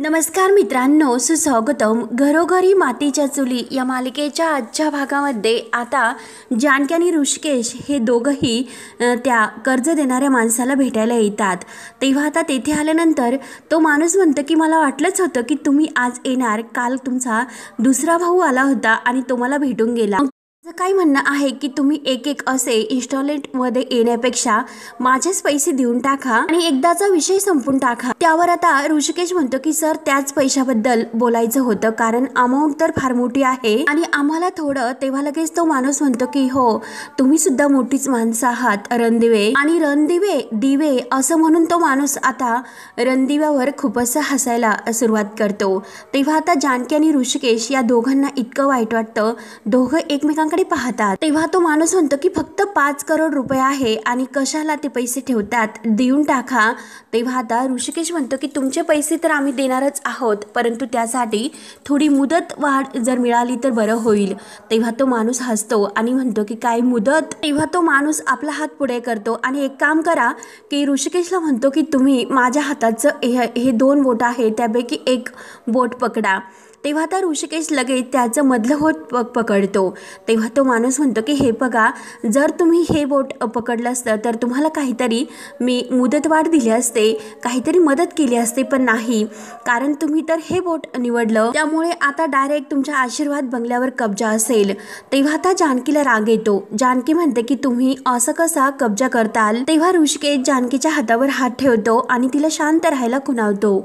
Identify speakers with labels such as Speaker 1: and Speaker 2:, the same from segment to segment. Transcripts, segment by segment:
Speaker 1: नमस्कार मित्रांनो, सुस्वागतम. घरोघरी मातीच्या चुली या मालिकेच्या आजच्या भागामध्ये आता जानकी आणि ऋषिकेश हे दोघंही त्या कर्ज देणाऱ्या माणसाला भेटायला येतात. तेव्हा आता तेथे आल्यानंतर तो माणूस म्हणतो की मला वाटलंच होतं की तुम्ही आज येणार. काल तुमचा दुसरा भाऊ आला होता आणि तो मला भेटून गेला. माझं काय म्हणणं आहे की तुम्ही एक एक असे इन्स्टॉलमेंटमध्ये येण्यापेक्षा माझेच पैसे देऊन टाका आणि एकदाचा विषय संपून टाका. त्यावर आता ऋषिकेश म्हणतो की सर, त्याच पैशाबद्दल बोलायचं होतं, कारण अमाऊंट तर फार मोठी आहे आणि आम्हाला थोडं. तेव्हा लगेच तो माणूस म्हणतो की हो, तुम्ही सुद्धा मोठीच माणसं आहात, रणदिवे. आणि रणदिवे दिवे असं म्हणून तो माणूस आता रणदिव्यावर खूपच हसायला सुरुवात करतो. तेव्हा आता जानकी आणि ऋषिकेश या दोघांना इतकं वाईट वाटतं. दोघं एकमेकांकडे पाहतात. तेव्हा तो माणूस म्हणतो की फक्त 5 करोड रुपये आहे आणि कशाला ते पैसे ठेवतात, देऊन टाका. तेव्हा आता ऋषिकेश म्हणतो की तुमचे पैसे तर आम्ही देणारच आहोत, परंतु त्यासाठी थोडी मुदत वाढ जर मिळाली तर बरं होईल. तेव्हा तो माणूस हसतो आणि म्हणतो की काय मुदत. तेव्हा तो माणूस आपला हात पुढे करतो आणि एक काम करा की ऋषिकेशला म्हणतो की तुम्ही माझ्या हाताचं हे 2 बोट आहे त्यापैकी एक बोट पकडा. तेव्हा आता ऋषिकेश लगेच त्याचं मधलं बोट पकडतो. तेव्हा तो माणूस म्हणतो की हे बघा, जर तुम्ही हे बोट पकडलं असतं तर तुम्हाला काहीतरी मी मुदतवाढ दिली असते, काहीतरी मदत केली असते, पण नाही, कारण तुम्ही तर हे बोट निवडलं. त्यामुळे आता डायरेक्ट तुमच्या आशीर्वाद बंगल्यावर कब्जा असेल. तेव्हा आता जानकीला राग येतो. जानकी म्हणते की तुम्ही असं कसा कब्जा करताल. तेव्हा ऋषिकेश जानकीच्या हातावर हात ठेवतो आणि तिला शांत राहायला खुणावतो.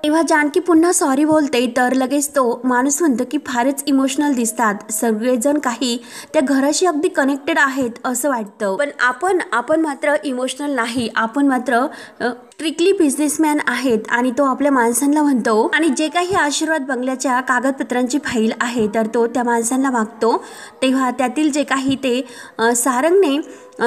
Speaker 1: तेव्हा जानकी पुन्हा सॉरी बोलते. तर लगेच तो माणूस म्हणतो की फारच इमोशनल दिसतात सगळेजण, काही त्या घराशी अगदी कनेक्टेड आहेत असं वाटतं, पण आपण मात्र इमोशनल नाही, आपण मात्र स्ट्रिक्टली बिझनेसमॅन आहेत. आणि तो आपल्या माणसांना म्हणतो आणि जे काही आशीर्वाद बंगल्याच्या कागदपत्रांची फाईल आहे तर तो त्या माणसांना मागतो. तेव्हा त्यातील जे काही ते सारंगने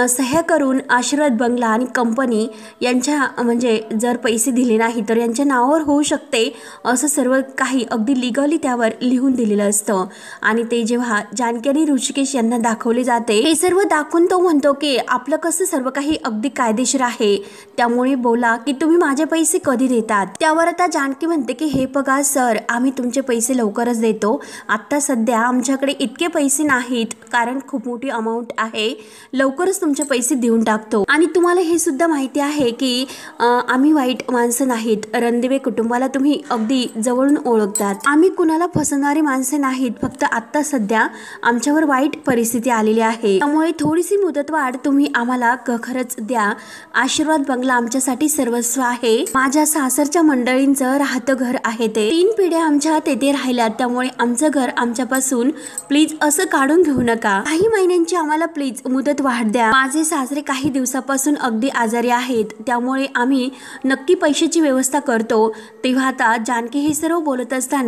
Speaker 1: सह्या करून आशीर्वाद बंगला आणि कंपनी यांच्या म्हणजे जर पैसे दिले नाही तर यांच्या नावावर होऊ शकते असं सर्व काही अगदी लिगली त्यावर लिहून दिलेलं असतं. आणि ते जेव्हा जानकी आणि ऋषिकेश यांना दाखवले जाते, हे सर्व दाखवून तो म्हणतो की आपलं कसं सर्व काही अगदी कायदेशीर आहे, त्यामुळे बोला की तुम्ही माझे पैसे कधी देतात. त्यावर आता जानकी म्हणते की हे बघा सर, आम्ही तुमचे पैसे लवकरच देतो. आत्ता सध्या आमच्याकडे इतके पैसे नाहीत, कारण खूप मोठी अमाऊंट आहे. लवकरच तुमचे पैसे देऊन टाकतो. आणि तुम्हाला हे सुद्धा माहिती आहे की आम्ही वाईट माणसं नाहीत. रणदिवे कुटुंबाला तुम्ही अगदी जवळून ओळखतात. आम्ही कुणाला फसवणारी माणसे नाहीत. फक्त आत्ता सध्या आमच्यावर वाईट परिस्थिती आलेली आहे, त्यामुळे थोडीशी मुदतवाढ तुम्ही आम्हाला खरंच द्या. आशीर्वाद बंगला आमच्यासाठी सर्वस्व आहे. माझ्या सासरच्या मंडळींचं राहतं घर आहे, ते 3 पिढ्या आमच्या तेथे राहिल्यात, त्यामुळे आमचं घर आमच्यापासून प्लीज असं काढून घेऊ नका. काही महिन्यांची आम्हाला प्लीज मुदत वाढ द्या. माझे सासरे काही दिवसापासून अगदी आजारी आहेत, त्यामुळे आम्ही नक्की पैशाची व्यवस्था करतो. तेव्हा आता जानकी हे सर्व बोलत असताना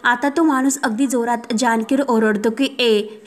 Speaker 1: आता तो माणूस अगदी जोरात जानकीवर ओरडतो की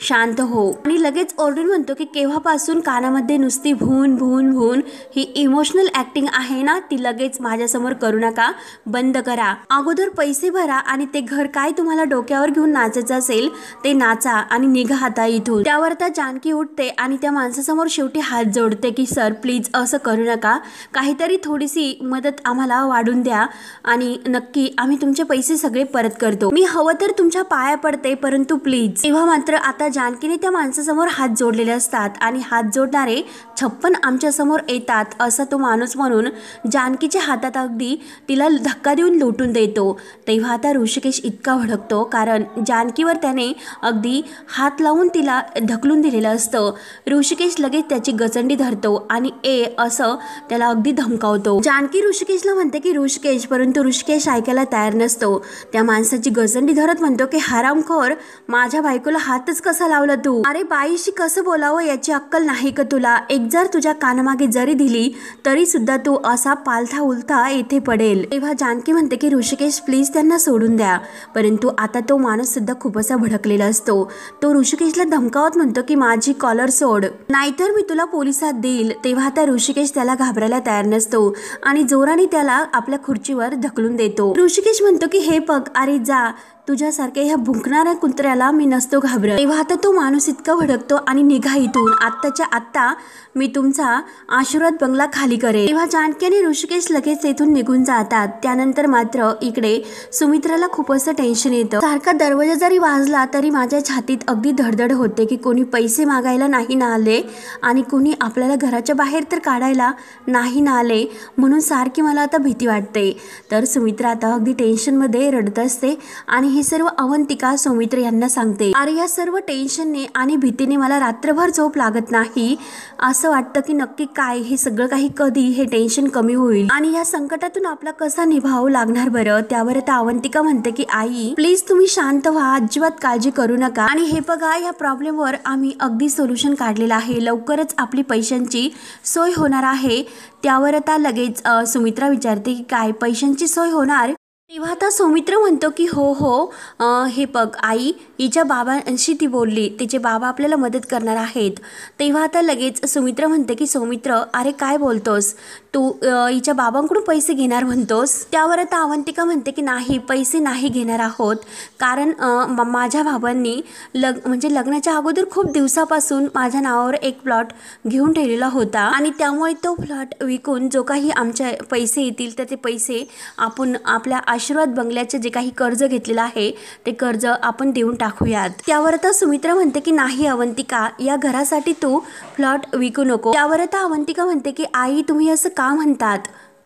Speaker 1: शांत हो. आणि लगेच ओरडून म्हणतो की केव्हापासून कानामध्ये नुसती भून भून भून ही इमोशनल ऍक्टिंग आहे ना, ती लगेच माझ्यासमोर करू नका, बंद करा. अगोदर पैसे भरा आणि ते घर काय तुम्हाला डोक्यावर घेऊन नाचायचं असेल ते नाचा आणि निघा आता इथून. त्यावर आता जानकी उठते आणि त्या माणसासमोर शेवटी हात जोडते की सर प्लीज असं करू नका, काहीतरी थोडीशी मदत आम्हाला वाढून द्या आणि नक्की आम्ही तुमचे पैसे सगळे परत करतो. मी हवं तर तुमच्या पाया पडते, परंतु प्लीज. तेव्हा मात्र आता जानकीने त्या माणसासमोर हात जोडलेले असतात आणि हात जोडणारे 56 आमच्या समोर येतात असा तो माणूस म्हणून जानकीच्या हातात अगदी तिला धक्का देऊन लोटून देतो. तेव्हा आता ऋषिकेश इतका भडकतो, कारण जानकीवर त्याने अगदी हात लावून तिला ढकलून दिलेलं असतं. ऋषिकेश लगेच त्याची गचंडी धरतो आणि असं त्याला अगदी धमकावतो. जानकी ऋषिकेशला म्हणते की ऋषिकेश, परंतु ऋषिकेश ऐकायला तयार नसतो. त्या माणसाची गचंडी धरत म्हणतो की हरामखोर, माझ्या बायकोला हातच कसा लावला तू. अरे बाईशी कसं बोलावं याची अक्कल नाही का तुला. एक जर तुझ्या कानामागे जरी दिली तरी सुद्धा तू असा पालथा उलथा येथे पडेल. तेव्हा जानकी म्हणते की ऋषिकेश प्लीज त्यांना सोडून द्या, परंतु आता तो माणूस सुद्धा खूप असा भडकलेला असतो. तो ऋषिकेशला धमकावत म्हणतो की माझी कॉलर सोड, नाहीतर मी तुला पोलिसात देईल. तेव्हा आता ऋषिकेश त्याला घाबरायला तयार नसतो आणि जोराने त्याला आपल्या खुर्चीवर ढकलून देतो. ऋषिकेश म्हणतो की हे बघ, अरे जा, तुझ्यासारख्या ह्या भुंकणाऱ्या कुत्र्याला मी नसतो घाबरत. तेव्हा आता तो माणूस इतका भडकतो आणि निघा इथून, आत्ताच्या आत्ता मी तुमचा आशीर्वाद बंगला खाली करेल. तेव्हा जानकी आणि आणि ऋषिकेश लगेच तेथून निघून जातात. त्यानंतर मात्र इकडे सुमित्राला खूप असं टेन्शन येतं. सारखा दरवाजा जरी वाजला तरी माझ्या छातीत अगदी धडधड होते की कोणी पैसे मागायला नाही ना आले आणि कोणी आपल्याला घराच्या बाहेर तर काढायला नाही ना आले, म्हणून सारखी मला आता भीती वाटते. तर सुमित्रा आता अगदी टेन्शनमध्ये रडत असते आणि हे सर्व अवंतिका सौमित्र यांना सांगते. अरे या सर्व टेन्शनने आणि भीतीने मला रात्रभर झोप लागत नाही. असं वाटतं की नक्की काय हे सगळं काही, कधी हे टेन्शन कमी होईल आणि या संकटातून आपला कसा निभाव लागणार बरं. त्यावर आता अवंतिका म्हणते की आई प्लीज तुम्ही शांत व्हा, अजिबात काळजी करू नका आणि हे बघा या प्रॉब्लेमवर आम्ही अगदी सोल्युशन काढलेलं आहे. लवकरच आपली पैशांची सोय होणार आहे. त्यावर आता लगेच सुमित्रा विचारते की काय पैशांची सोय होणार. तेव्हा आता सौमित्र म्हणतो की हो हे बघ आई, हिच्या बाबांशी ती बोलली, तिचे बाबा आपल्याला मदत करणार आहेत. तेव्हा आता लगेच सुमित्र म्हणते की सौमित्र अरे काय बोलतोस तू, हिच्या बाबांकडून पैसे घेणार म्हणतोस. त्यावर आता अवंतिका म्हणते की नाही, पैसे नाही घेणार आहोत, कारण माझ्या बाबांनी म्हणजे लग्नाच्या अगोदर खूप दिवसापासून माझ्या नावावर एक प्लॉट घेऊन ठेवलेला होता आणि त्यामुळे तो प्लॉट विकून जो काही आमचे पैसे येतील तर ते पैसे आपण आपल्या आशीर्वाद बंगल्याचे जे काही कर्ज घेतलेलं आहे ते कर्ज आपण देऊन टाकूयात. त्यावर आता सुमित्रा म्हणते की नाही अवंतिका, या घरासाठी तू प्लॉट विकू नको. त्यावर आता अवंतिका म्हणते की आई तुम्ही असं का म्हणतात,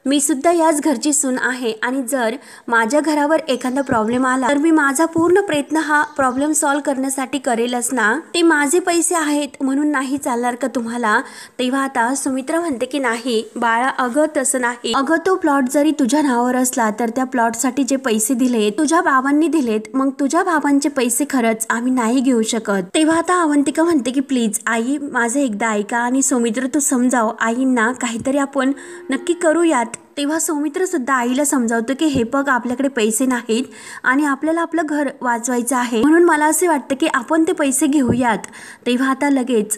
Speaker 1: मी सुद्धा याच घरची सून आहे आणि जर माझ्या घरावर एखादा प्रॉब्लेम आला तर मी माझा पूर्ण प्रयत्न हा प्रॉब्लेम सॉल्व्ह करण्यासाठी करेलच ना. ते माझे पैसे आहेत म्हणून नाही चालणार का तुम्हाला. तेव्हा आता सुमित्रा म्हणते की नाही बाळा, अगं तसं नाही. अगं तो प्लॉट जरी तुझ्या नावावर असला तर त्या प्लॉटसाठी जे पैसे दिले तुझ्या बाबांनी दिलेत, मग तुझ्या बाबांचे पैसे खरंच आम्ही नाही घेऊ शकत. तेव्हा आता अवंतिका म्हणते की प्लीज आई माझं एकदा ऐका आणि सौमित्र तू समजाव आईंना, काहीतरी आपण नक्की करूयात. तेव्हा सौमित्र सुद्धा आईला समजावतो की हे बघ आपल्याकडे पैसे नाहीत आणि आपल्याला आपलं घर वाचवायचं आहे, म्हणून मला असे वाटतं की आपण ते पैसे घेऊयात. तेव्हा आता लगेच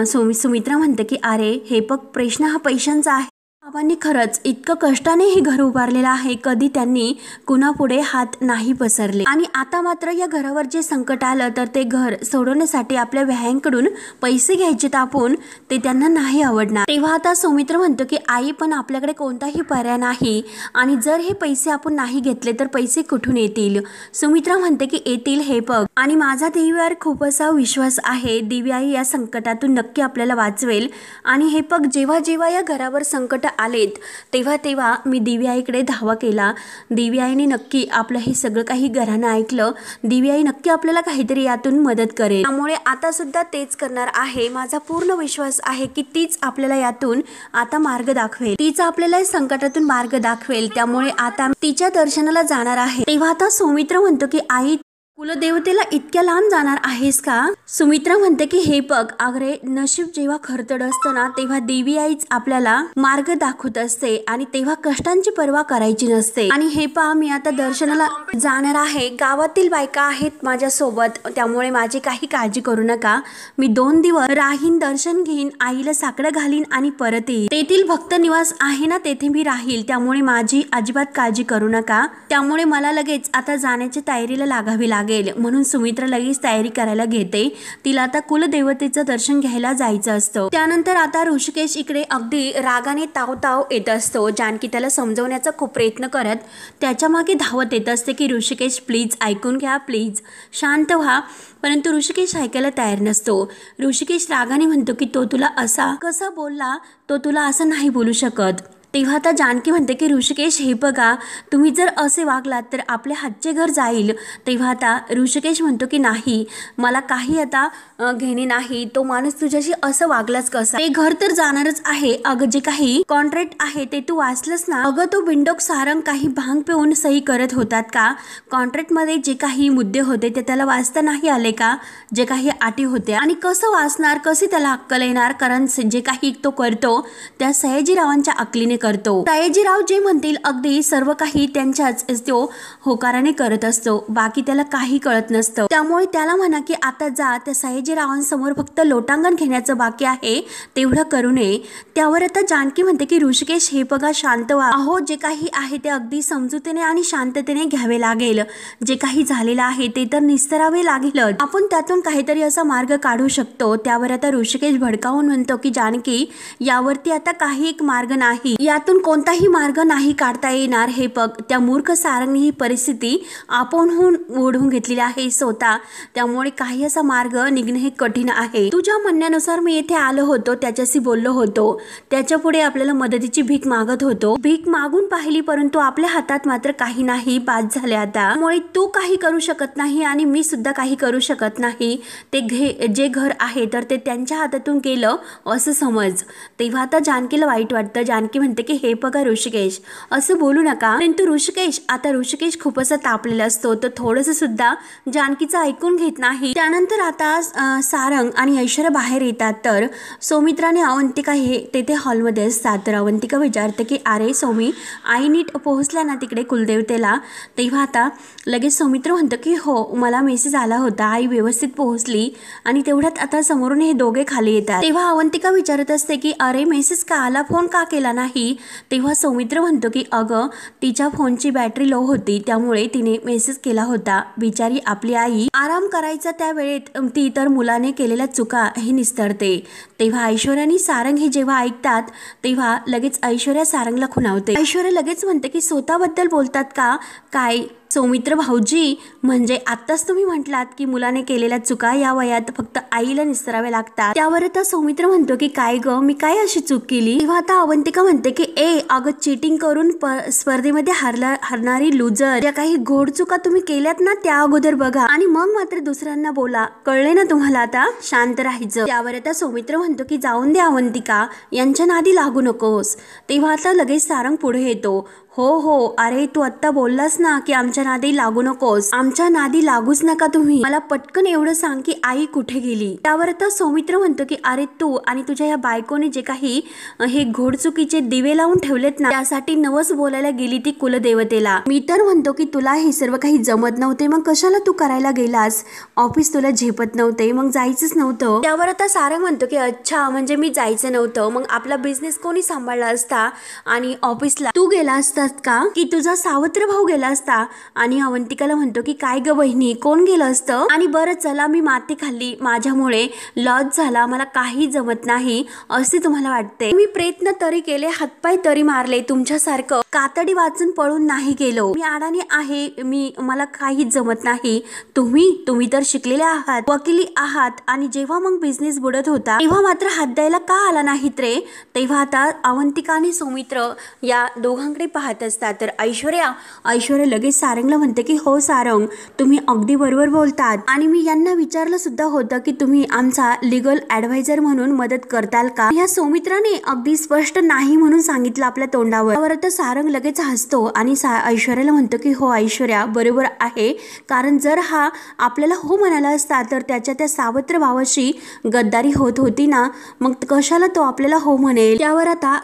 Speaker 1: सुमित्रा म्हणते की अरे हे बघ प्रश्न हा पैशांचा आहे. बाबांनी खरंच इतकं कष्टाने हे घर उभारलेलं आहे, कधी त्यांनी कुणापुढे हात नाही पसरले आणि आता मात्र या घरावर जे संकट आलं तर ते घर सोडवण्यासाठी आपल्या व्यायांकडून पैसे घ्यायचे तापून ते त्यांना नाही आवडणार. तेव्हा आता सौमित्र म्हणतो की आई पण आपल्याकडे कोणताही पर्याय नाही आणि जर हे पैसे आपण नाही घेतले तर पैसे कुठून येतील. सुमित्रा म्हणते की येतील हे बघ आणि माझा देवीवर खूप असा विश्वास आहे, देवी आई या संकटातून नक्की आपल्याला वाचवेल आणि हे बघ जेव्हा जेव्हा या घरावर संकट आलेत तेव्हा तेव्हा मी देवी आईकडे धावा केला. देवी आईने नक्की आपलं हे सगळं काही घरानं ऐकलं. देवी आई नक्की आपल्याला काहीतरी यातून मदत करेल, त्यामुळे आता सुद्धा तेच करणार आहे. माझा पूर्ण विश्वास आहे की तीच आपल्याला यातून आता मार्ग दाखवेल, तीच आपल्याला संकटातून मार्ग दाखवेल, त्यामुळे आता तिच्या दर्शनाला जाणार आहे. तेव्हा आता सौमित्र म्हणतो की आई कुलदेवतेला इतक्या लांब जाणार आहेस का. सुमित्रा म्हणते की हे बघ अगरे नशीब जेव्हा खरतड असतं ना तेव्हा देवी आईच आपल्याला मार्ग दाखवत असते आणि तेव्हा कष्टांची पर्वा करायची नसते. आणि हे पहा मी आता दर्शनाला जाणार आहे, गावातील बायका आहेत माझ्या सोबत, त्यामुळे माझी काही काळजी करू नका. मी 2 दिवस राहीन, दर्शन घेईन, आईला साकडं घालीन आणि परत येईन. तेथील भक्त निवास आहे ना तेथे मी राहील, त्यामुळे माझी अजिबात काळजी करू नका. त्यामुळे मला लगेच आता जाण्याची तयारीला लागावी लागेल. म्हणून सुमित्रा लगेच तयारी करायला घेते. तिला आता कुलदेवतेचं दर्शन घ्यायला जायचं असतं. त्यानंतर आता ऋषिकेश इकडे अगदी रागाने ताव येत असतो. जानकी त्याला समजवण्याचा खूप प्रयत्न करत त्याच्या मागे धावत येत असते की ऋषिकेश प्लीज ऐकून घ्या, प्लीज शांत व्हा. परंतु ऋषिकेश ऐकायला तयार नसतो. ऋषिकेश रागाने म्हणतो की तो तुला असा कसा बोलला, तो तुला असं नाही बोलू शकत. तेव्हा आता जानकी म्हणते की ऋषिकेश हे बघा तुम्ही जर असे वागलात तर आपले हातचे घर जाईल. तेव्हा आता ऋषिकेश म्हणतो की नाही मला काही आता घेणे नाही, तो माणूस तुझ्याशी असं वागलाच कसा, ते घर तर जाणारच आहे. अगं जे काही कॉन्ट्रॅक्ट आहे ते तू वाचलंस ना. अगं तो बिंडोक सारंग काही भांग पिऊन सही करत होतात का. कॉन्ट्रॅक्टमध्ये जे काही मुद्दे होते ते त्याला वाचता नाही आले का, जे काही अटी होत्या, आणि कसं वाचणार, कशी त्याला अक्कल येणार, कारण जे काही तो करतो त्या सयाजीरावांच्या अकलीने करतो. सयाजीराव जे म्हणतील अगदी सर्व काही त्यांच्याच तो होकाराने करत असतो, बाकी त्याला काही कळत नसतं. त्यामुळे त्याला म्हणा की आता जा, त्या सयाजीरावांसमोर फक्त लोटांगण घेण्याचं बाकी आहे तेवढं करू नये. त्यावर आता जानकी म्हणते की ऋषिकेश हे बघा शांत व्हा. अहो जे काही आहे ते अगदी समजुतीने आणि शांततेने घ्यावे लागेल. जे काही झालेलं आहे ते तर निस्तरावे लागेल, आपण त्यातून काहीतरी असा मार्ग काढू शकतो. त्यावर आता ऋषिकेश भडकावून म्हणतो की जानकी यावरती आता काही एक मार्ग नाही, यातून कोणताही मार्ग नाही काढता येणार हे बघ. त्या मूर्ख सारंगने ही परिस्थिती आपणहून ओढून घेतलेली आहे स्वतः, त्यामुळे काही असा मार्ग निघणे हे कठीण आहे. तुझ्या म्हणण्यानुसार मी येथे आलो होतो, त्याच्याशी बोललो होतो, त्याच्या पुढे आपल्याला मदतीची भीक मागत होतो. भीक मागून पाहिली परंतु आपल्या हातात मात्र काही नाही. बाद झाले आता, त्यामुळे तू काही करू शकत नाही आणि मी सुद्धा काही करू शकत नाही. ते जे घर आहे तर ते त्यांच्या हातातून गेलं असं समज. तेव्हा आता जानकीला वाईट वाटतं. जानकी म्हणते की हे बघा ऋषिकेश, असं बोलू नका. परंतु ऋषिकेश खूपच तापलेला असतो, तो थोडंसं सुद्धा जानकीचं ऐकून घेत नाही. त्यानंतर आता सारंग आणि ऐश्वर्या बाहेर येतात तर सौमित्राने अवंतिका हे तेथे हॉलमध्ये असतात. तर अवंतिका विचारते की अरे सौमी, आई नीट पोहोचल्या ना तिकडे कुलदेवतेला? तेव्हा आता लगेच सौमित्र म्हणतं की हो, मला मेसेज आला होता, आई व्यवस्थित पोहोचली. आणि तेवढ्यात आता समोरून हे दोघे खाली येतात. तेव्हा अवंतिका विचारत असते की अरे मेसेज का आला, फोन का केला नाही? तेव्हा सौमित्र म्हणतो की अगं तिच्या फोनची बॅटरी लो होती, त्यामुळे तिने मेसेज केला होता. बिचारी आपली आई आराम करायचा त्या वेळेत ती तर मुलाने केलेल्या चुका हे निस्तरते. तेव्हा ऐश्वर्या आणि सारंग हे जेव्हा ऐकतात तेव्हा लगेच ऐश्वर्या सारंगला खुणावते. ऐश्वर्या लगेच म्हणते की स्वतःबद्दल बोलतात का काय सौमित्र भाऊजी? म्हणजे आत्ताच तुम्ही म्हटलात की मुलाने केलेल्या चुका या वयात फक्त आईला निस्तराव्या लागतात. त्यावर आता सौमित्र म्हणतो की काय ग, मी काय अशी चूक केली? तेव्हा आता अवंतिका म्हणते की अगं चीटिंग करून स्पर्धेमध्ये हरणारी लुजर, ज्या काही घोड चुका तुम्ही केल्यात ना त्या अगोदर बघा आणि मग मात्र दुसऱ्यांना बोला. कळले ना तुम्हाला? आता शांत राहायचं. त्यावर आता सौमित्र म्हणतो की जाऊन दे अवंतिका, यांच्या नादी लागू नकोस. तेव्हा आता लगेच सारंग पुढे येतो. हो, अरे तू आत्ता बोललास ना की आमच्या नादी लागू नकोस. आमच्या नादी लागूच नका तुम्ही. मला पटकन एवढं सांग की आई कुठे गेली? त्यावर आता सौमित्र म्हणतो की अरे तू आणि तुझ्या या बायकोने जे काही हे घोडचुकीचे दिवे लावून ठेवलेत ना, त्यासाठी नवस बोलायला गेली ती कुलदेवतेला. मी तर म्हणतो की तुला हे सर्व काही जमत नव्हते, मग कशाला तू करायला गेलास? ऑफिस तुला झेपत नव्हते, मग जायचंच नव्हतं. त्यावर आता सारंग म्हणतो की अच्छा, म्हणजे मी जायचं नव्हतं, मग आपला बिझनेस कोणी सांभाळला असता आणि ऑफिसला तू गेला असता का की तुझा सावत्र भाऊ गेला असता? आणि अवंतिकाला म्हणतो की काय ग बहिणी, कोण गेलं असतं? आणि बरं चला, मी माती खाल्ली, माझ्यामुळे लॉस झाला, मला काही जमत नाही असे तुम्हाला वाटते? मी प्रयत्न तरी केले, हातपाय तरी मारले, तुमच्यासारखं कातडी वाचून पळून नाही गेलो. मी अडाणी आहे, मला काही जमत नाही. तुम्ही तर शिकलेले आहात, वकिली आहात, आणि जेव्हा मग बिझनेस बुडत होता तेव्हा मात्र हात द्यायला का आला नाहीत रे? तेव्हा आता अवंतिका आणि सौमित्र या दोघांकडे पाहत असतात. तर ऐश्वर्या लगेच सारंगला म्हणते की हो सारंग, तुम्ही अगदी बरोबर बोलतात आणि मी यांना विचारलं सुद्धा होतं की तुम्ही आमचा लीगल ॲडवायझर म्हणून मदत करताल का? ह्या सौमित्राने अगदी स्पष्ट नाही म्हणून सांगितलं आपल्या तोंडावर. त्यावर आता सारंग लगेच हसतो आणि ऐश्वर्याला म्हणतो की हो ऐश्वर्या, बरोबर आहे, कारण जर हा आपल्याला हो म्हणाला असता तर त्याच्या त्या सावत्र भावाशी गद्दारी होत होती ना, मग कशाला तो आपल्याला हो म्हणेल? त्यावर आता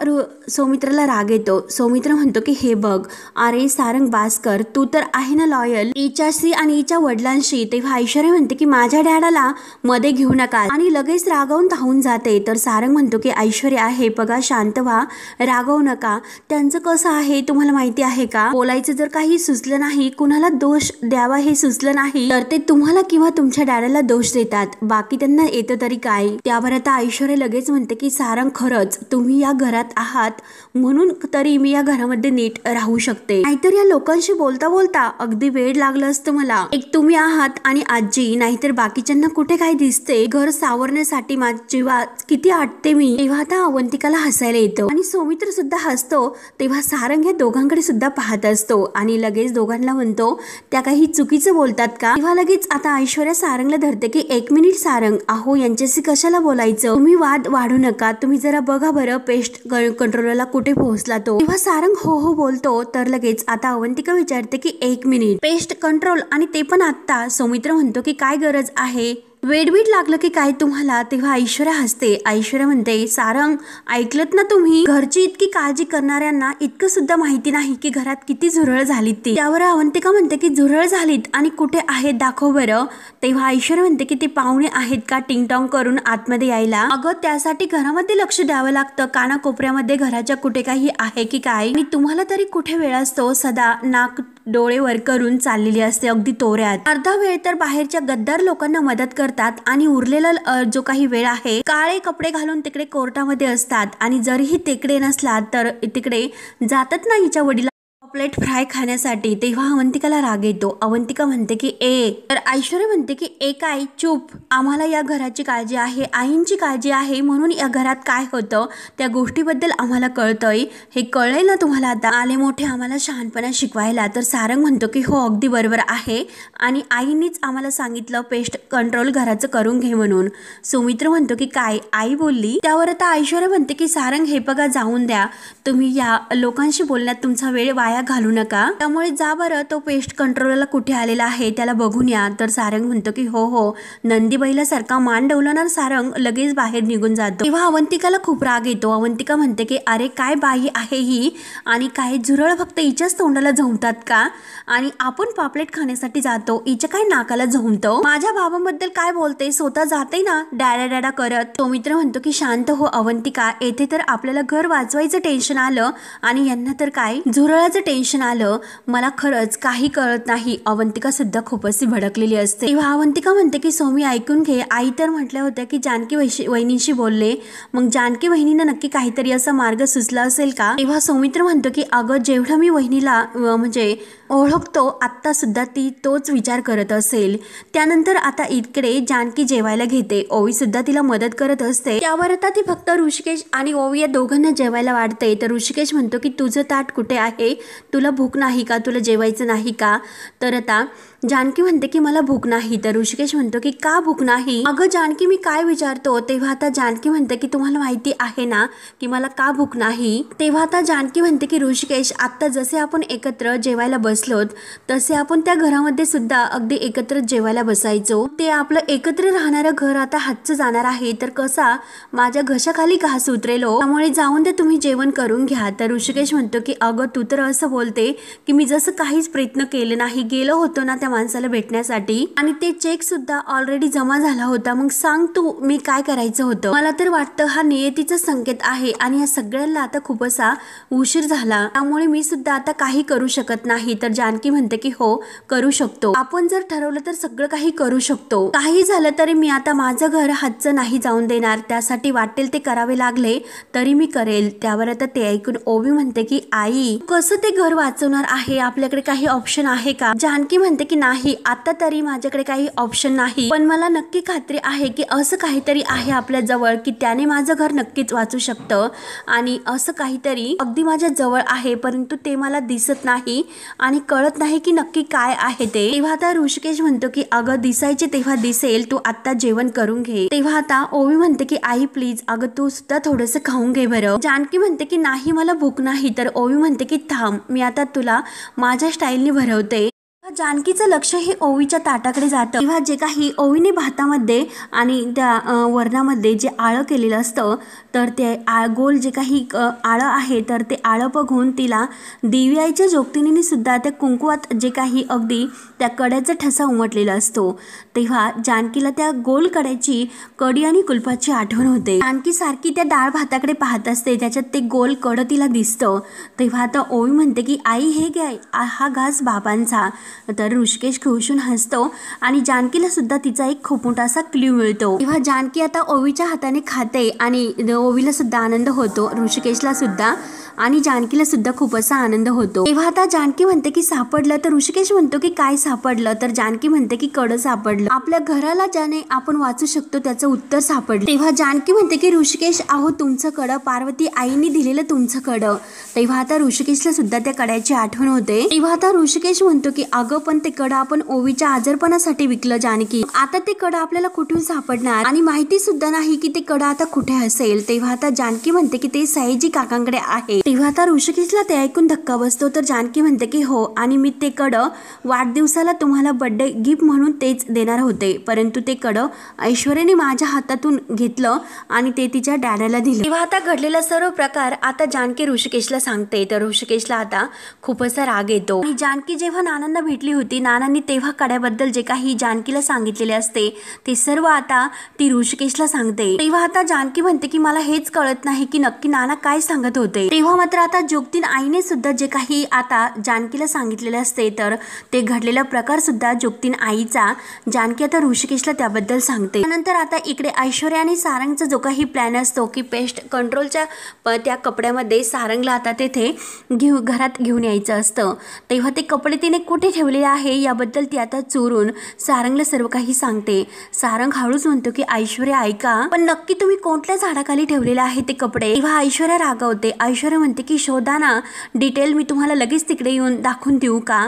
Speaker 1: सौमित्राला राग येतो. सौमित्र म्हणतो की हे बघ, अरे सारंग बास्कर, तू तर आहे ना लॉयल हिच्याशी आणि हिच्या वडिलांशी. तेव्हा ऐश्वर्या म्हणते की माझ्या डॅडाला मध्ये घेऊ नका आणि लगेच रागावून धावून जाते. तर सारंग म्हणतो की ऐश्वर्या, हे बघा शांत व्हा, रागावू नका. त्यांचं कसं आहे तुम्हाला माहिती आहे का? बोलायचं जर काही सुचलं नाही, कुणाला दोष द्यावा हे सुचलं नाही तर ते तुम्हाला किंवा तुमच्या डॅडाला दोष देतात, बाकी त्यांना येतं तरी काय? त्यावर आता ऐश्वर्या लगेच म्हणते की सारंग, खरंच तुम्ही या घरात आहात म्हणून तरी मी या घरामध्ये नीट राहू शकते, नाहीतर या लोकांशी बोलता बोलता अगदी वेळ लागलं असतं मला. एक तुम्ही आहात आणि आजी, नाहीतर बाकीच्यांना कुठे काय दिसते? घर सावरण्यासाठी माझी किती आटते मी. तेव्हा आता अवंतिकाला हसायला येतं आणि सौमित्र सुद्धा हसतो. तेव्हा सारंग या दोघांकडे सुद्धा पाहत असतो आणि लगेच दोघांना म्हणतो त्या काही चुकीचं बोलतात का? तेव्हा लगेच आता ऐश्वर्या सारंगला धरते की एक मिनिट सारंग, अहो यांच्याशी कशाला बोलायचं? तुम्ही वाद वाढू नका, तुम्ही जरा बघा बरं पेस्ट कंट्रोलरला कुठे पोहोचला तो. तेव्हा सारंग हो बोलतो. तर लगेच आता अवंतिका विचारते की एक मिनिट, पेस्ट कंट्रोल आणि ते पण आत्ता? सौमित्र म्हणतो की काय गरज आहे, वेडबीड लागलं की काय तुम्हाला? तेव्हा ऐश्वर्या हसते. ऐश्वर्या म्हणते सारंग, ऐकलत ना तुम्ही, घरची इतकी काळजी करणाऱ्यांना इतकं सुद्धा माहिती नाही की घरात किती झुरळ झालीत ती. त्यावर अवंतिका म्हणते की झुरळ झालीत आणि कुठे आहेत दाखव बरं. तेव्हा ऐश्वर्या म्हणते की ते पाहुणे आहेत का टिंगटॉंग करून आतमध्ये यायला? अगं त्यासाठी घरामध्ये लक्ष द्यावं लागतं, कानाकोपऱ्यामध्ये घराच्या कुठे काही आहे की काय? आणि तुम्हाला तरी कुठे वेळ असतो, सदा नाक डोळे वर करून चाललेली असते अगदी तोऱ्यात। अर्धा वेळ तर बाहेरच्या गद्दार लोकांना मदत करतात आणि उरलेला जो काही वेळ आहे काळे कपडे घालून तिकडे कोर्टामध्ये असतात आणि जरीही तिकडे नसला तर तिकडे जातात ना हिच्या वडिला प्लेट फ्राय खाण्यासाठी। तेव्हा अवंतिकाला राग येतो। अवंतिका म्हणते की तर ऐश्वर्या म्हणते की काय चूप, आम्हाला या घराची काळजी आहे, आईंची काळजी आहे, म्हणून या घरात काय होतं त्या गोष्टीबद्दल आम्हाला कळतंय, हे कळेल ना तुम्हाला, आता आले मोठे आम्हाला शहाणपणा शिकवायला। तर सारंग म्हणतो की हो अगदी बरोबर आहे आणि आईनीच आम्हाला सांगितलं पेस्ट कंट्रोल घराचं करून घे म्हणून। सुमित्र म्हणतो की काय आई बोलली? त्यावर आता ऐश्वर्या म्हणते की सारंग हे बघा जाऊन द्या, तुम्ही या लोकांशी बोलण्यात तुमचा वेळ वाया घालू नका, त्यामुळे जा बरं तो पेस्ट कंट्रोलला कुठे आलेला आहे त्याला बघून या। तर सारंग म्हणतो की हो नंदी बैलासारखा मान डवलणार सारंग लगेच बाहेर निघून जातो। तेव्हा अवंतिकाला खूप राग येतो। अवंतिका म्हणते की अरे काय बाई आहे ही, आणि काय झुरळ फक्त हिच्याच तोंडाला झोमतात का, आणि आपण पापलेट खाण्यासाठी जातो हिच्या काय नाकाला झोमतो, माझ्या बाबांबद्दल काय बोलते, स्वतः जाते ना डॅडा डॅडा करत। सौमित्र म्हणतो की शांत हो अवंतिका, येथे तर आपल्याला घर वाचवायचं टेन्शन आलं आणि यांना तर काय झुरळाचं टेन्शन आलं, मला खरंच काही कळत नाही। अवंतिका सुद्धा खूप अशी भडकलेली असते। तेव्हा अवंतिका म्हणते की सौमी ऐकून घे, आई तर म्हटल्या होत्या की जानकी वहिनीशी बोलले, मग जानकी वहिनीनं नक्की काहीतरी असा मार्ग सुचला असेल का? तेव्हा सौमित्र म्हणतो की अगं जेवढं मी वहिनीला म्हणजे ओळखतो आत्ता सुद्धा ती तोच विचार करत असेल। त्यानंतर आता इकडे जानकी जेवायला घेते, ओवी सुद्धा तिला मदत करत असते। त्यावर आता ती फक्त ऋषिकेश आणि ओवी या दोघांना जेवायला वाढते। तर ऋषिकेश म्हणतो की तुझं ताट कुठे आहे, तुला भूक नाही का, तुला जेवायचं नाही का? तर आता जानकी म्हणते की मला भूक नाही। तर ऋषिकेश म्हणतो की का भूक नाही? अगं जानकी मी काय विचारतो? तेव्हा आता जानकी म्हणते की तुम्हाला माहिती आहे ना की मला का भूक नाही? तेव्हा आता जानकी म्हणते की ऋषिकेश आत्ता जसे आपण एकत्र जेवायला बसलोत तसे आपण त्या घरामध्ये सुद्धा अगदी एकत्र जेवायला बसायचो, ते आपलं एकत्र राहणारं घर आता हातचं जाणार आहे, तर कसा माझ्या घशाखाली घास उतरेल, त्यामुळे जाऊन ते तुम्ही जेवण करून घ्या। तर ऋषिकेश म्हणतो की अगं तू तर असं बोलते की मी जसं काहीच प्रयत्न केले नाही, गेलो होतो ना त्या माणसाला भेटण्यासाठी आणि ते चेक सुद्धा ऑलरेडी जमा झाला होता, मग सांग तू मी काय करायचं होतं? मला तर वाटतं हा नियतीचा संकेत आहे आणि या सगळ्यांना आता खूप असा उशीर झाला, त्यामुळे मी सुद्धा आता काही करू शकत नाही। तर जानकी म्हणते की हो करू शकतो, आपण जर ठरवलं तर सगळं काही करू शकतो, काही झालं तरी मी आता माझं घर हातचं नाही जाऊन देणार, त्यासाठी वाटेल ते करावे लागले तरी मी करेल। त्यावर आता ते ऐकून ओवी म्हणते की आई कसं ते घर वाचवणार आहे, आपल्याकडे काही ऑप्शन आहे का? जानकी म्हणते की नाही आता तरी माझ्याकडे काही ऑप्शन नाही, पण मला नक्की खात्री आहे की असं काहीतरी आहे आपल्या जवळ की त्याने माझं घर नक्कीच वाचू शकतं, आणि असं काहीतरी अगदी माझ्या जवळ आहे परंतु ते मला दिसत नाही आणि कळत नाही की नक्की काय आहे ते। तेव्हा आता ऋषिकेश म्हणतो की अगं दिसायचे तेव्हा दिसेल, तू आता जेवण करून घे। तेव्हा आता ओवी म्हणते की आई प्लीज अगं तू सुद्धा थोडंसं खाऊन घे बरं। जानकी म्हणते की नाही मला भूक नाही। तर ओवी म्हणते की थांब मी आता तुला माझ्या स्टाईलने भरवते। जानकीचं लक्ष हे ओवीच्या ताटाकडे जातं। तेव्हा जे काही ओवीने भातामध्ये आणि त्या वरणामध्ये जे आळं केलेलं असतं तर ते गोल जे काही आळं आहे तर ते आळं बघून तिला देवी आईच्या जोगतिनीने सुद्धा त्या कुंकुवात जे काही अगदी त्या कड्याचा ठसा उमटलेला असतो, तेव्हा जानकीला त्या गोल कड्याची कडी आणि कुलपाची आठवण होते। जानकी सारखी त्या डाळ भाताकडे पाहत असते, त्याच्यात ते गोल कड तिला दिसतं। तेव्हा आता ओवी म्हणते की आई हे घ्याय हा घास बाबांचा। तर ऋषिकेश खुशून हसतो आणि जानकीला सुद्धा तिचा एक खूप मोठा असा क्ल्यू मिळतो। तेव्हा जानकी आता ओवीच्या हाताने खाते आणि ओवीला सुद्धा आनंद होतो, ऋषिकेशला सुद्धा आणि जानकीला सुद्धा खूप असा आनंद होतो। तेव्हा आता जानकी म्हणते की सापडलं। तर ऋषिकेश म्हणतो की काय सापडलं? तर जानकी म्हणते की कड सापडलं, आपल्या घराला ज्याने आपण वाचू शकतो त्याचं उत्तर सापडलं। तेव्हा जानकी म्हणते की ऋषिकेश अहो तुमचं कड पार्वती आईने दिलेलं तुमचं कड। तेव्हा आता ऋषिकेशला सुद्धा त्या कड्याची आठवण होते। तेव्हा आता ऋषिकेश म्हणतो की अगं पण ते कड आपण ओवीच्या आजारपणासाठी विकलं जानकी, आता ते कड आपल्याला कुठून सापडणार आणि माहिती सुद्धा नाही की ते कड आता कुठे असेल। तेव्हा आता जानकी म्हणते की ते सयाजी काकांकडे आहे। तेव्हा आता ऋषिकेशला ते ऐकून धक्का बसतो। तर जानकी म्हणते की हो आणि मी ते कड वाढदिवसाला तुम्हाला बर्थडे गिफ्ट म्हणून तेच देणार होते, परंतु ते कड ऐश्वर्याने माझ्या हातातून घेतलं आणि ते तिच्या डॅडाला दिलं। तेव्हा आता घडलेला सर्व प्रकार आता जानकी ऋषिकेशला सांगते। तर ऋषिकेशला आता खूप असा राग येतो आणि जानकी जेव्हा नानांना भेटली होती, नानांनी तेव्हा कड्याबद्दल जे काही जानकीला सांगितलेले असते ते सर्व आता ती ऋषिकेशला सांगते। तेव्हा आता जानकी म्हणते की मला हेच कळत नाही की नक्की नाना काय सांगत होते। तेव्हा तेव्हा मात्र आता जोगतीन आईने सुद्धा जे काही आता जानकीला सांगितलेले असते तर ते घडलेला प्रकार सुद्धा जोगतीन आईचा जानकी आता ऋषिकेशला त्याबद्दल सांगते. त्यानंतर आता इकडे ऐश्वर्या आणि सारंगचा जो काही प्लॅन असतो की पेस्ट कंट्रोलच्या त्या कपड्यामध्ये सारंगला आता तेथे घरात घेऊन यायचं असतं. तेव्हा ते कपडे तिने कुठे ठेवलेले आहे याबद्दल ती आता चोरून सारंगला सर्व काही सांगते. सारंग हळूच म्हणतो की ऐश्वर्या ऐका, पण नक्की तुम्ही कोणत्या झाडाखाली ठेवलेले आहे ते कपडे. तेव्हा ऐश्वर्या रागवते. ऐश्वर्या म्हणते की शोधा ना, डिटेल मी तुम्हाला लगेच तिकडे येऊन दाखवून देऊ का.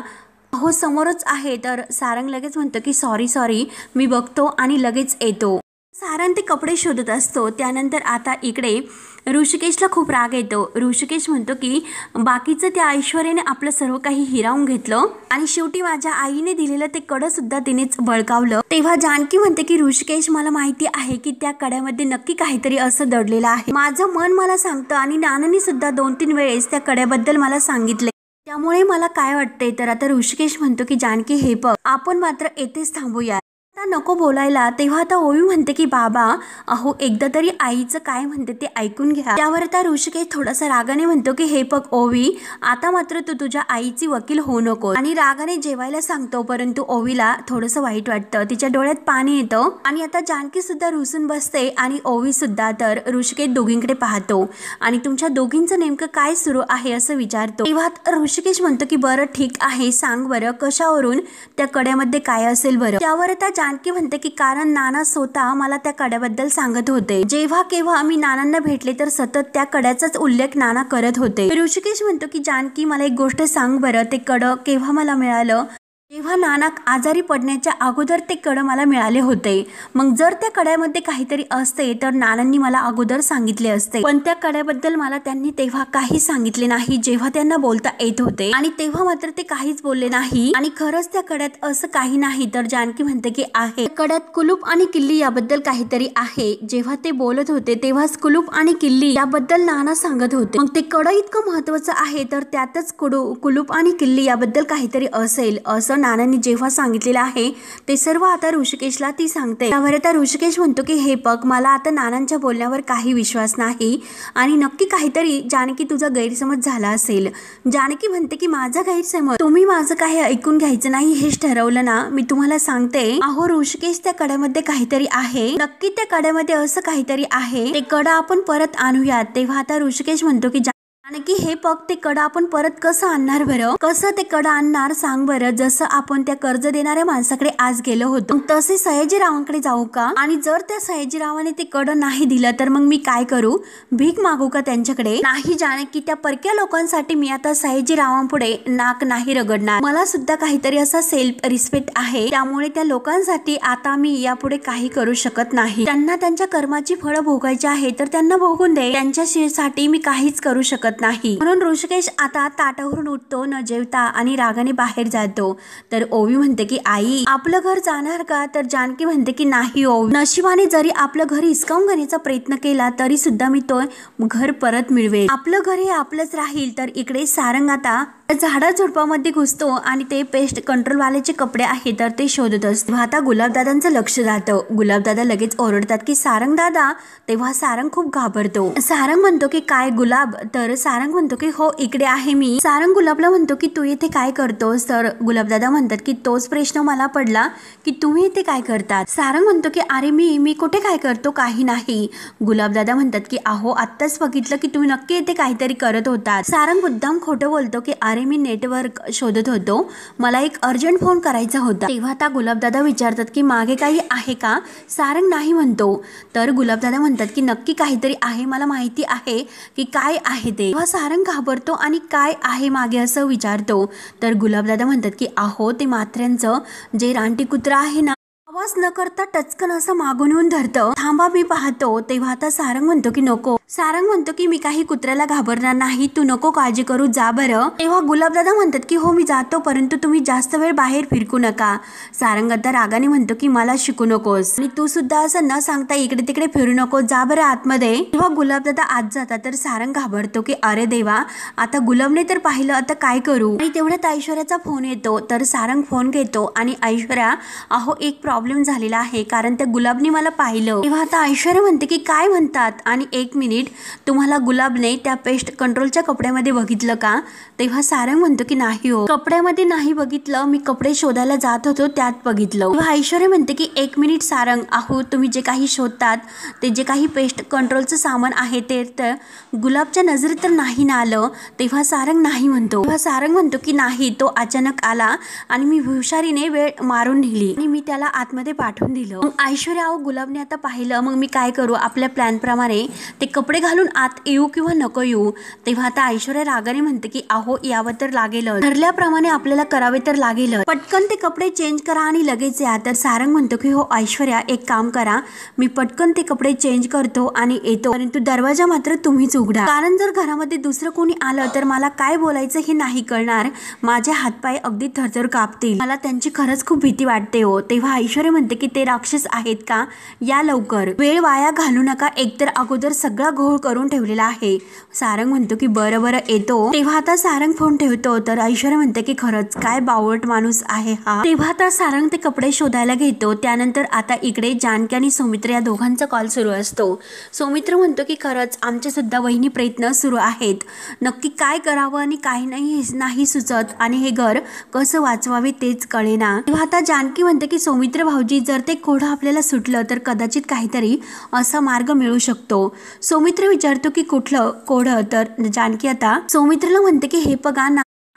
Speaker 1: हो समोरच आहे. तर सारंग लगेच म्हणतो की सॉरी मी बघतो आणि लगेच येतो. सारंग ते कपडे शोधत असतो. त्यानंतर आता इकडे ऋषिकेशला खूप राग येतो. ऋषिकेश म्हणतो की बाकीचं त्या ऐश्वर्याने आपलं सर्व काही हिरावून घेतलं आणि शेवटी माझ्या आईने दिलेलं ते कडं सुद्धा तिनेच बळकावलं. तेव्हा जानकी म्हणते की ऋषिकेश मला माहिती आहे की त्या कड्यामध्ये नक्की काहीतरी असं दडलेलं आहे. माझं मन मला सांगतं आणि नानांनी सुद्धा 2-3 वेळेस त्या कड्याबद्दल मला सांगितले. त्यामुळे मला काय वाटतंय. तर आता ऋषिकेश म्हणतो की जानकी हे बघ, आपण मात्र येथेच थांबूया, आता नको बोलायला. तेव्हा आता ओवी म्हणते की बाबा अहो एकदा तरी आईचं काय म्हणते ते ऐकून घ्या. त्यावर आता ऋषिकेश थोडासा रागाने म्हणतो की हे बघ ओवी, आता मात्र तू तुझ्या आईची वकील होऊ नको. आणि रागाने जेवायला सांगतो. परंतु ओवीला थोडंसं वाईट वाटतं. तिच्या डोळ्यात पाणी येतं आणि आता जानकी सुद्धा रुसून बसते आणि ओवी सुद्धा. तर ऋषिकेश दोघींकडे पाहतो आणि तुमच्या दोघींचं नेमकं काय सुरू आहे असं विचारतो. तेव्हा ऋषिकेश म्हणतो की बरं ठीक आहे, सांग बरं कशावरून त्या कड्यामध्ये काय असेल बरं. त्यावर आता जानकी म्हणते की कारण नाना स्वतः मला त्या कड्याबद्दल सांगत होते. जेव्हा केव्हा मी नानांना भेटले तर सतत त्या कड्याचाच उल्लेख नाना करत होते. ऋषिकेश म्हणतो की जानकी मला एक गोष्ट सांग बरं, ते कडं केव्हा मला मिळालं. तेव्हा नाना आजारी पडण्याच्या अगोदर ते कडं मला मिळाले होते. मग जर त्या कड्यामध्ये काहीतरी असते तर नानांनी मला अगोदर सांगितले असते. पण त्या कड्याबद्दल मला त्यांनी तेव्हा काही सांगितले नाही जेव्हा त्यांना बोलता येत होते. आणि तेव्हा मात्र ते काहीच बोलले नाही. आणि खरंच त्या कड्यात असं काही नाही. तर जानकी म्हणते की आहे, कड्यात कुलूप आणि किल्ली याबद्दल काहीतरी आहे. जेव्हा ते बोलत होते तेव्हाच कुलूप आणि किल्ली याबद्दल नाना सांगत होते. मग ते कडं इतकं महत्वाचं आहे तर त्यातच कुलूप आणि किल्ली याबद्दल काहीतरी असेल असं नानांनी जेव्हा सांगितलेलं आहे ते सर्व आता ऋषिकेशला ती सांगते. त्यावर आता ऋषिकेश म्हणतो की हे बघ, मला आता नानांच्या बोलण्यावर काही विश्वास नाही आणि नक्की काहीतरी जानकी तुझा गैरसमज झाला असेल. जानकी म्हणते की माझा गैरसमज, तुम्ही माझं काही ऐकून घ्यायचं नाही हेच ठरवलं ना. मी तुम्हाला सांगते अहो ऋषिकेश, त्या कड्यामध्ये काहीतरी आहे. नक्की त्या कड्यामध्ये असं काहीतरी आहे. ते कडं आपण परत आणूयात. तेव्हा आता ऋषिकेश म्हणतो की जानकी हे बघ, ते कडं आपण परत कसं आणणार बरं, कसं ते कडं आणणार सांग बरं. जसं आपण त्या कर्ज देणाऱ्या माणसाकडे आज गेलो होतो तसे सयाजीरावांकडे जाऊ का. आणि जर त्या सयाजीरावाने ते कडं नाही दिलं तर मग मी काय करू, भीक मागू का त्यांच्याकडे. नाही जानकी, त्या परक्या लोकांसाठी मी आता सयाजीरावांपुढे नाक नाही रगडणार. मला सुद्धा काहीतरी असा सेल्फ रिस्पेक्ट आहे. त्यामुळे त्या लोकांसाठी आता मी यापुढे काही करू शकत नाही. त्यांना त्यांच्या कर्माची फळं भोगायची आहे तर त्यांना भोगून दे. त्यांच्यासाठी मी काहीच करू शकत नाही. म्हणून ऋषिकेश आता ताटावरून उठतो न जेवता आणि रागाने बाहेर जातो. तर ओवी म्हणते की आई आपलं घर जाणार का. तर जानकी म्हणते की नाही ओवी, नशिबाने जरी आपलं घर हिसकावून घेण्याचा प्रयत्न केला तरी सुद्धा मी तो घर परत मिळवेल. आपलं घर हे आपलंच राहील. तर इकडे सारंग आता झाडा झुडपामध्ये घुसतो आणि ते पेस्ट कंट्रोल वाल्याचे कपडे आहे तर ते शोधत असतो. आता गुलाबदादांचं लक्ष जातं. गुलाबदादा लगेच ओरडतात की सारंग दादा. तेव्हा सारंग खूप घाबरतो. सारंग म्हणतो की काय गुलाब. तर सारंग म्हणतो की हो इकडे आहे मी. सारंग गुलाबला म्हणतो की तू इथे काय करतोस. तर गुलाबदादा म्हणतात की तोच प्रश्न मला पडला की तुम्ही इथे काय करतात. सारंग म्हणतो की अरे मी कुठे काय करतो, काही नाही. गुलाबदादा म्हणतात की अहो आत्ताच बघितलं की तुम्ही नक्की इथे काहीतरी करत होतात. सारंग मुद्दाम खोटं बोलतो की अरे मी नेटवर्क शोधत होतो, मला एक अर्जंट फोन करायचा होता. तेव्हा आता गुलाबदादा विचारतात की मागे काही आहे का. सारंग नाही म्हणतो. तर गुलाबदादा म्हणतात की नक्की काहीतरी आहे, मला माहिती आहे की काय आहे ते. तेव्हा सारंग घाबरतो आणि काय आहे मागे असं विचारतो. तर गुलाबदादा म्हणतात की अहो ते मात्र्यांचं जे रानटी कुत्रा आहे ना, आवाज न करता टचकन असं मागून येऊन धरतं. थांबा मी पाहतो. तेव्हा आता सारंग म्हणतो की नको. सारंग म्हणतो की मी काही कुत्र्याला घाबरणार नाही, तू नको काळजी करू, जा बरं. तेव्हा गुलाबदादा म्हणतात की हो मी जातो, परंतु तुम्ही जास्त वेळ बाहेर फिरकू नका. सारंग आता रागाने म्हणतो की मला शिकू नकोस आणि तू सुद्धा असं न सांगता इकडे तिकडे फिरू नको, जा बरं आतमध्ये. तेव्हा गुलाबदादा आत जातात. तर सारंग घाबरतो की अरे देवा, आता गुलाबने तर पाहिलं, आता काय करू. आणि तेवढ्यात ऐश्वर्याचा फोन येतो. तर सारंग फोन घेतो आणि ऐश्वर्या अहो एक प्रॉब्लेम प्रॉब्लेम झालेला आहे, कारण त्या गुलाबने मला पाहिलं. तेव्हा आता ऐश्वर्या म्हणते की काय म्हणतात, आणि 1 मिनिट, तुम्हाला गुलाबने त्या पेस्ट कंट्रोलच्या कपड्यामध्ये बघितलं का? तेव्हा सारंग म्हणतो की नाही हो, कपड्यामध्ये नाही बघितलं, मी कपडे शोधायला जात होतो त्यात बघितलं. तेव्हा ऐश्वर्या म्हणते की 1 मिनिट सारंग, अहो तुम्ही जे काही शोधतात ते जे काही पेस्ट कंट्रोलचं सामान आहे ते तर गुलाबच्या नजरेत तर नाही ना आलं. तेव्हा सारंग नाही म्हणतो. तेव्हा सारंग म्हणतो की नाही, तो अचानक आला आणि मी हुशारीने वेळ मारून नेली आणि मी त्याला आतमध्ये पाठवून दिलं. मग ऐश्वर्या, अहो गुलाबने आता पाहिलं, मग मी काय करू? आपल्या प्लॅन प्रमाणे ते कपडे घालून आत येऊ किंवा नको येऊ? तेव्हा आता ऐश्वर्या रागाने म्हणते की अहो यावं तर लागेल, ठरल्याप्रमाणे आपल्याला करावे तर लागेल, पटकन ते कपडे चेंज करा आणि लगेच या. तर सारंग म्हणतो की हो ऐश्वर्या, एक काम करा, मी पटकन ते कपडे चेंज करतो आणि येतो, परंतु दरवाजा मात्र तुम्हीच उघडा, कारण जर घरामध्ये दुसरं कोणी आलं तर मला काय बोलायचं हे नाही कळणार, माझे हातपाय अगदी थरथर कापतील, मला त्यांची खरंच खूप भीती वाटते हो. तेव्हा ऐश्वर्या म्हणते की ते राक्षस आहेत का? या लवकर, वेळ वाया घालू नका, एकतर अगोदर सगळा घोळ करून ठेवलेला आहे. सारंग म्हणतो की बरं बरं येतो. तेव्हा आता सारंग फोन ठेवतो. तर ऐश्वर्या म्हणते की खरंच काय बावळट माणूस आहे हा. तेव्हा आता सारंग ते कपडे शोधायला घेतो. त्यानंतर आता इकडे जानकी आणि सौमित्र या दोघांचा कॉल सुरू असतो. सौमित्र म्हणतो की खरंच आमचे सुद्धा वहिनी प्रयत्न सुरू आहेत, नक्की काय करावं आणि काय नाही सुचत, आणि हे घर कसं वाचवावे तेच कळेना. तेव्हा आता जानकी म्हणते की सौमित्र भाऊजी, जर ते कोढं आपल्याला सुटलं तर कदाचित काहीतरी असा मार्ग मिळू शकतो. सौमित्र विचारतो की कुठलं कोढं? तर जानकी आता सौमित्रला म्हणते की हे बघा,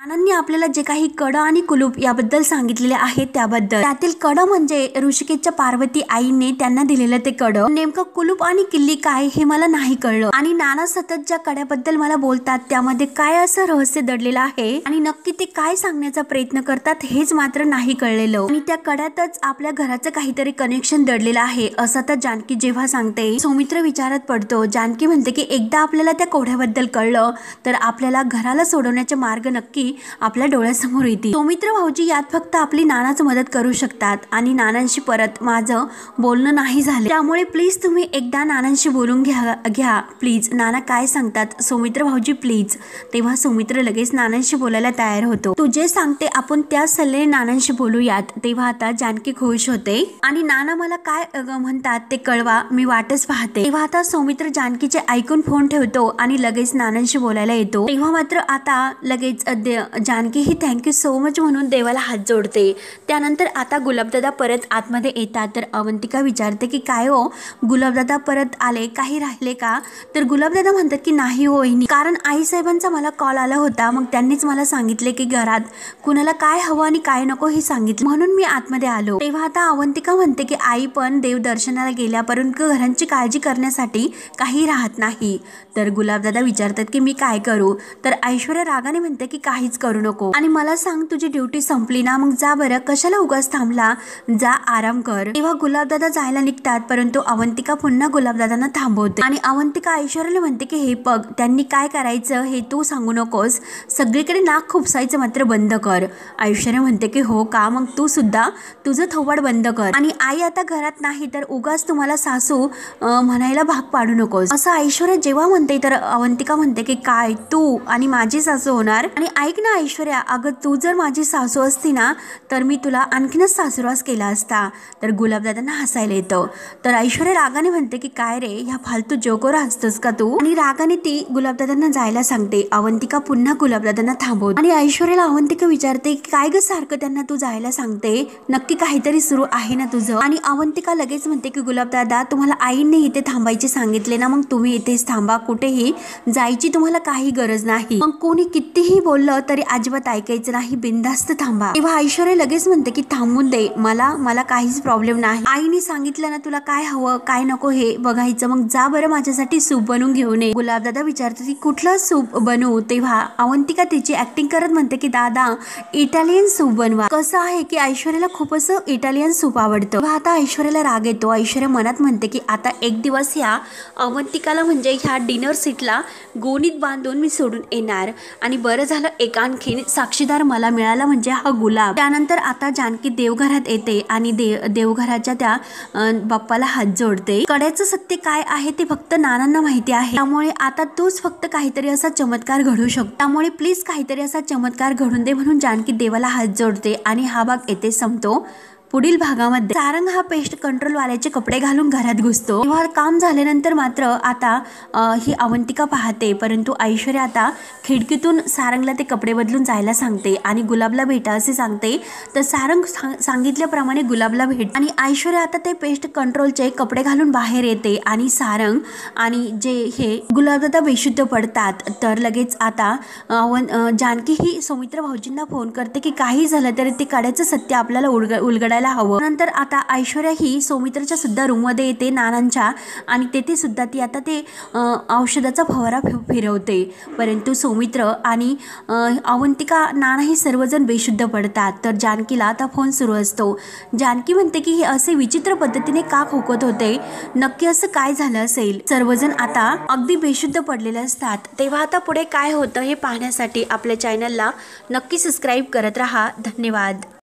Speaker 1: नानांनी आपल्याला जे काही कडं आणि कुलूप याबद्दल सांगितलेले आहे त्याबद्दल, त्यातील कडं म्हणजे ऋषिकेशच्या पार्वती आईने त्यांना दिलेलं ते कडं, नेमकं कुलूप आणि किल्ली काय हे मला नाही कळलं, आणि नाना सतत ज्या कड्याबद्दल मला बोलतात त्यामध्ये काय असं रहस्य दडलेलं आहे आणि नक्की ते काय सांगण्याचा प्रयत्न करतात हेच मात्र नाही कळलेलं, आणि त्या कड्यातच आपल्या घराचं काहीतरी कनेक्शन दडलेलं आहे असं तर जानकी जेव्हा सांगते सौमित्र विचारात पडतो. जानकी म्हणते की एकदा आपल्याला त्या कोढ्याबद्दल कळलं तर आपल्याला घराला सोडवण्याचे मार्ग नक्की आपल्या डोळ्यासमोर येतील. सौमित्र भाऊजी, यात फक्त आपली नानाच मदत करू शकतात, आणि नानांशी परत माझं बोलणं नाही झालं, त्यामुळे प्लीज तुम्ही एकदा नानांशी बोलून घ्या प्लीज. नाना काय सांगतात? सौमित्र भाऊजी प्लीज. तेव्हा सौमित्र लगेच नानांशी बोलायला तयार होतो. तू जे सांगते आपण त्या सल्ले नानांशी बोलूयात. तेव्हा आता जानकी खुश होते, आणि नाना मला काय म्हणतात ते कळवा, मी वाटच पाहते. तेव्हा आता सौमित्र जानकीचे ऐकून फोन ठेवतो आणि लगेच नानांशी बोलायला येतो. तेव्हा मात्र आता लगेच जानकी ही थँक्यू सो मच म्हणून देवाला हात जोडते. त्यानंतर आता गुलाबदादा परत आतमध्ये येतात. तर अवंतिका विचारते की काय हो गुलाबदादा परत आले, काही राहिले का? तर गुलाबदादा म्हणतात की नाही हो वहिनी, कारण आईसाहेबांचा मला कॉल आला होता, मग त्यांनीच मला सांगितले की घरात कुणाला काय हवं आणि काय नको हे सांगितलं, म्हणून मी आतमध्ये आलो. तेव्हा आता अवंतिका म्हणते की आई पण देव दर्शनाला गेल्या, परंतु घरांची काळजी करण्यासाठी काही राहत नाही. तर गुलाबदादा विचारतात की मी काय करू? तर ऐश्वर्या रागाने म्हणते की काहीच करू नको, आणि मला सांग तुझी ड्युटी संपली ना, मग जा बरं, कशाला उगाच थांबला, जा आराम कर. तेव्हा गुलाबदादा जायला निघतात, परंतु अवंतिका पुन्हा गुलाबदादांना थांबवते, आणि अवंतिका ऐश्वर्याला म्हणते की हे बघ, त्यांनी काय करायचं हे तू सांगू नकोस, सगळीकडे नाक खुपसायचं मात्र बंद कर. ऐश्वर्या म्हणते की हो का, मग तू सुद्धा तुझं थोबाड बंद कर, आणि आई आता घरात नाही तर उगाच तुम्हाला सासू म्हणायला भाग पाडू नकोस, असं ऐश्वर्या जेव्हा म्हणते तर अवंतिका म्हणते की काय तू आणि माझी सासू होणार? आणि ऐक ना ऐश्वर्या, अगं तू जर माझी सासू असती ना तर मी तुला आणखीनच सासुरवास केला असता. तर गुलाबदादांना हसायला येतं. तर ऐश्वर्या रागाने म्हणते की काय रे, ह्या फालतू जोकोर हसतोस का तू? आणि रागाने ती गुलाबदादांना जायला सांगते. अवंतिका पुन्हा गुलाबदादांना थांबवते, आणि ऐश्वर्याला अवंतिका विचारते की काय ग सारखं त्यांना तू जायला सांगते, नक्की काहीतरी सुरू आहे ना तुझं? आणि अवंतिका लगेच म्हणते की गुलाबदादा, तुम्हाला आईने इथे थांबायचे सांगितले ना, मग तुम्ही इथेच थांबा, कुठेही जायची तुम्हाला काही गरज नाही, मग कोणी कितीही बोललं तरी अजिबात ऐकायचं नाही, बिनधास्त थांबा. तेव्हा ऐश्वर्या लगेच म्हणते की थांबून दे, मला काहीच प्रॉब्लेम नाही, आईने सांगितलं ना तुला काय हवं काय नको हे बघायचं, मग जा बरं माझ्यासाठी सूप बनवून घेऊन ये. गुलाबदादा विचारतो की कुठलं सूप बनवू? तेव्हा अवंतिका तिची ऍक्टिंग करत म्हणते की दादा इटालियन सूप बनवा. कसं आहे की ऐश्वर्याला खूप असं इटालियन सूप आवडतं. तेव्हा आता ऐश्वर्याला राग येतो. ऐश्वर्या मनात म्हणते की आता एक दिवस ह्या अवंतिकाला म्हणजे ह्या डिनर सीटला गोणीत बांधून मी सोडून येणार, आणि बरं झालं एक आणखीन साक्षीदार मला मिळाला म्हणजे हा गुलाब. त्यानंतर आता जानकी देवघरात येते आणि देवघराच्या त्या बाप्पाला हात जोडते. कड्याचं सत्य काय आहे ते फक्त नानांना माहिती आहे, त्यामुळे आता तूच फक्त काहीतरी असा चमत्कार घडू शकतो, त्यामुळे प्लीज काहीतरी असा चमत्कार घडून दे म्हणून जानकी देवाला हात जोडते, आणि हा भाग येथे संपतो. पुढील भागामध्ये सारंग हा पेस्ट कंट्रोल वाल्याचे कपडे घालून घरात घुसतो। तेव्हा काम झाल्यानंतर मात्र आता ही अवंतिका पाहते, परंतु ऐश्वर्या आता खिडकीतून सारंगला ते कपडे बदलून जायला सांगते आणि गुलाबला भेटा असे सांगते। तर सारंग सांगितल्याप्रमाणे गुलाबला भेट आणि ऐश्वर्या आता ते पेस्ट कंट्रोलचे कपडे घालून बाहेर येते आणि सारंग आणि जे हे गुलाबदादा बेशुद्ध पडतात। तर लगेच आता जानकी ही सौमित्र भाऊजींना फोन करते की काही झालं तरी ते काड्याचं सत्य आपल्याला उलगडायला हवं। नंतर आता ऐश्वर्या ही सौमित्रच्या सुद्धा रूममध्ये येते नानांच्या, आणि तेथे सुद्धा ती आता ते औषधाचा फवारा फिरवते, परंतु सौमित्र आणि अवंतिका नाना ही सर्वजण बेशुद्ध पडतात। तर जानकीला आता फोन सुरू असतो। जानकी म्हणते की हे असे विचित्र पद्धतीने का खोकत होते, नक्की असं काय झालं असेल। सर्वजण आता अगदी बेशुद्ध पडलेले असतात। तेव्हा आता पुढे काय होतं हे पाहण्यासाठी आपल्या चॅनलला नक्की सबस्क्राईब करत राहा। धन्यवाद।